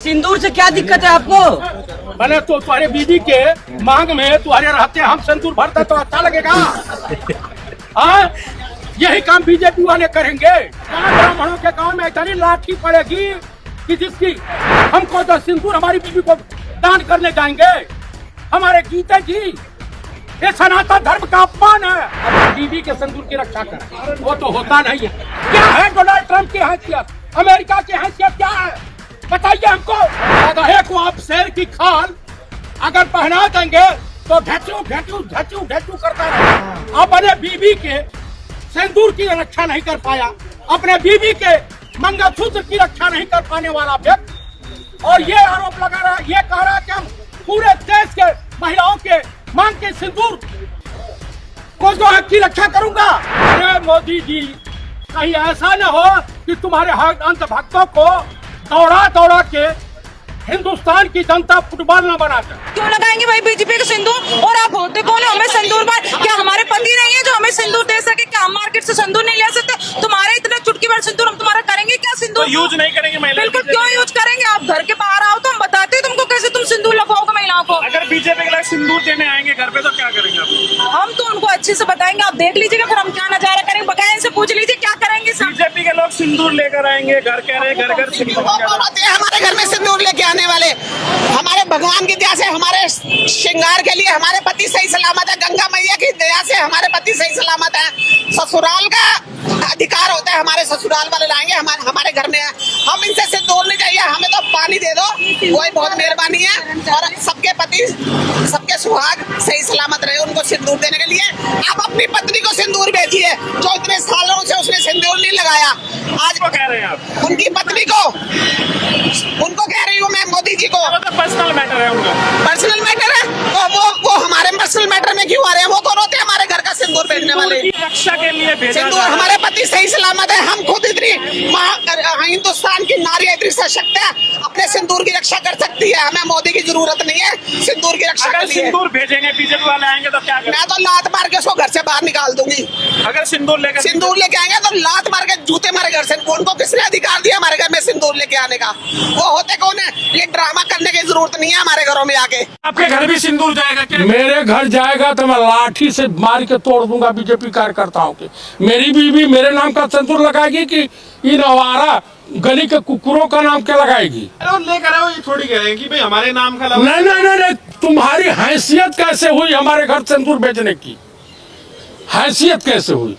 सिंदूर से क्या दिक्कत है आपको? मैंने तो तुम्हारे बीवी के मांग में तुम्हारे रहते हम सिंदूर भरते तो अच्छा लगेगा। हाँ, यही काम बीजेपी वाले करेंगे। ब्राह्मणों के गांव में इतनी लाठी पड़ेगी कि जिसकी हमको तो सिंदूर हमारी बीवी को दान करने जाएंगे। हमारे गीता जी, ये सनातन धर्म का अपमान है। अपनी बीवी के सिंदूर की रक्षा करें, वो तो होता नहीं है। क्या है डोनाल्ड ट्रंप की हैसियत, अमेरिका की हैसियत क्या है, बताइए हमको। अगर को आप शेर की खाल अगर पहना देंगे तो ढचू ढचू ढचू ढचू करता रहे। अपने बीवी के सिंदूर की रक्षा नहीं कर पाया, अपने बीवी के मंगलसूत्र की रक्षा नहीं कर पाने वाला व्यक्ति, और ये आरोप लगा रहा, ये कह रहा है कि हम पूरे देश के महिलाओं के मांग के सिंदूर को जो है की रक्षा करूंगा। अरे मोदी जी, कहीं ऐसा न हो कि तुम्हारे अंत भक्तों को दौड़ा दौड़ा के हिंदुस्तान की जनता फुटबॉल न बना दे। क्यों लगाएंगे भाई बीजेपी का सिंदूर? और आप होते कौन है हमें सिंदूर पर? क्या हमारे पति नहीं है जो हमें सिंदूर दे सके? क्या हम मार्केट से सिंदूर नहीं ले सकते? तुम्हारे इतने चुटकी भर सिंदूर हम तुम्हारा करेंगे क्या? सिंदूर तो यूज नहीं करेंगे महिला? बिल्कुल क्यों यूज करेंगे? आप घर के बाहर आओ तो हम बताते हैं तुमको कैसे तुम सिंदूर लगवाओगे महिलाओं को। अगर बीजेपी के लोग सिंदूर देने आएंगे घर पे तो क्या करेंगे आप? हम तो उनको अच्छे से बताएंगे, आप देख लीजिएगा फिर हम क्या नजारा करेंगे। बकाया इनसे पूछ लीजिए क्या करेंगे। बीजेपी के लोग सिंदूर लेकर आएंगे, घर कह रहे घर घर सिंदूर। हमारे घर में सिंदूर लेके आने वाले हमारे भगवान की दया से हमारे श्रृंगार के लिए हमारे पति सही सलामत है। गंगा मैया की दया से हमारे पति सही सलामत है। ससुराल का अधिकार होता है, हमारे ससुराल वाले लाएंगे, हमारे घर में है। हम इनसे सिंदूर नहीं चाहिए, हमें तो पानी दे दो, वही बहुत मेहरबानी है। और सबके पति सबके सुहाग सही सलामत रहे, उनको सिंदूर देने के लिए आप अपनी पत्नी को सिंदूर भेजिए जो इतने सालों से उसने सिंदूर नहीं लगाया। आज कह रहे हैं आप उनकी पत्नी को, उनको कह रही हूँ मैं मोदी जी को। पर्सनल मैटर है उनका, पर्सनल मैटर है तो वो हमारे पर्सनल मैटर में क्यों आ रहे हैं? वो कौन होते हैं हमारे घर का सिंदूर भेजने वाले? रक्षा के लिए भेजा सिंदूर हमारे पति सही सलामत है। हम खुद इतनी हिंदुस्तान की नारी इतनी सशक्त है, अपने सिंदूर की रक्षा कर सकती है। हमें मोदी की जरूरत नहीं है सिंदूर की रक्षा के लिए। सिंदूर भेजेंगे बीजेपी वाले आएंगे तो क्या करेंगे? मैं तो लात मार के उसको घर से बाहर निकाल दूंगी। अगर सिंदूर लेके आएंगे तो लात मार के जूते मारे घर से। उनको किसने अधिकार दिया हमारे घर में सिंदूर लेके आने का? वो होते कौन है? ये ड्रामा करने की जरूरत नहीं है हमारे घरों में आके। आपके घर भी सिंदूर जाएगा क्या? मेरे घर जाएगा तो मैं लाठी से मार के तोड़ दूंगा बीजेपी कार्यकर्ताओं के। मेरी बीवी मेरे नाम का सिंदूर लगाएगी कि इन आवारा गली के कुकुरों का नाम क्या लगाएगी? लेकर आओ, ये थोड़ी कह रहे हैं कि भाई हमारे नाम का नहीं, तुम्हारी हैसियत कैसे हुई हमारे घर सिंदूर भेजने की? हैसियत कैसे हुई?